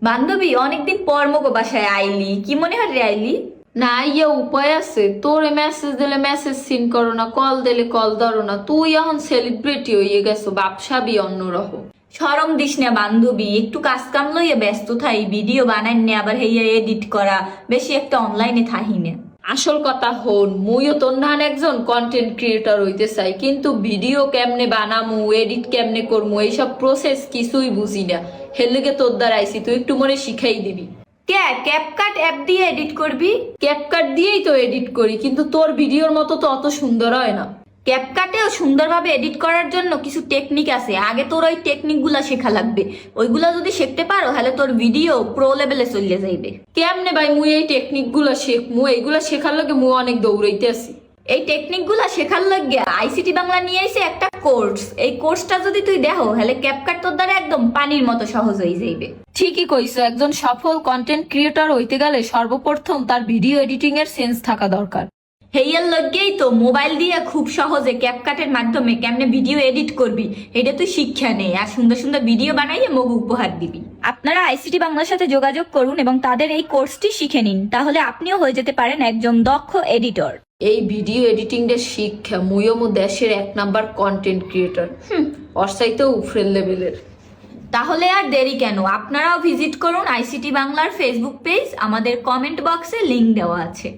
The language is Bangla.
বান্ধবী, অনেকদিন পর মগো বাসায় আইলি, কি মনে হয় রে আইলি? না ইয়া উপায় আছে? তোরে মেসেজ দিলে মেসেজ সিন করো না, কল দিলে কল ধরো না। তুই এখন সেলিব্রিটি হয়ে গেছো, ব্যবসাবি অন্যরকম। শরম দিস না বান্ধবী, একটু কাজ কাম লইয়া ব্যস্ত থাই, ভিডিও বানাই নে, আবার হেইয়া এডিট করা, বেশি একটা অনলাইনে থাহি না। আসল কথা হন, মুইও তোর নান একজন কন্টেন্ট ক্রিয়েটর হইতে চাই, কিন্তু ভিডিও কেমনে বানামু, এডিট কেমনে করমু, এইসব প্রসেস কিছুই বুঝি না। হেলেগে তোর দ্বারা আইসি, তুই একটু মনে শিখাই দিবি। ক্যাপকাট অ্যাপ দিয়ে এডিট করবি? ক্যাপকাট দিয়েই তো এডিট করি, কিন্তু তোর ভিডিওর মতো তো অত সুন্দর হয় না। ক্যাপকাটেও সুন্দরভাবে এডিট করার জন্য কিছু টেকনিক আছে, আগে তোর ওই টেকনিকগুলা শেখা লাগবে। ওইগুলা যদি শিখতে পারো তাহলে তোর ভিডিও প্রো লেভেলে চলে যাইবে। কেমনে ভাই মুই এই টেকনিক গুলা শিখমু? এইগুলা শেখার লগে মুই অনেক দৌড়াইতে আছি। এই টেকনিকগুলা শেখার লাগে আইসিটি বাংলা নিয়ে আইছে একটা কোর্স। এই কোর্সটা যদি তুই দেখো তাহলে ক্যাপকাট তোর দ্বারা একদম পানির মতো সহজ হয়ে যাইবে। ঠিকই কইছো, একজন সফল কন্টেন্ট ক্রিয়েটর হইতে গেলে সর্বপ্রথম তার ভিডিও এডিটিং এর সেন্স থাকা দরকার। হেইয়ার লগেই তো মোবাইল দিয়ে খুব সহজে ক্যাপকাটের মাধ্যমে কেমনে ভিডিও এডিট করবি এটা তুই শিক্ষা নে, আর সুন্দর সুন্দর ভিডিও বানাইয়ে মগু উপহার দিবি। আপনারা আইসিটি বাংলার সাথে যোগাযোগ করুন এবং তাদের এই কোর্সটি শিখে নিন, তাহলে আপনিও হয়ে যেতে পারেন একজন দক্ষ এডিটর। এই ভিডিও এডিটিং এর শিক্ষা মুইও দেশের 1 নাম্বার কন্টেন্ট ক্রিয়েটর, অসাইতেও উফরেল লেভেলের। তাহলে আর দেরি কেন, আপনারাও ভিজিট করুন আইসিটি বাংলার ফেসবুক পেজ, আমাদের কমেন্ট বক্সে লিংক দেওয়া আছে।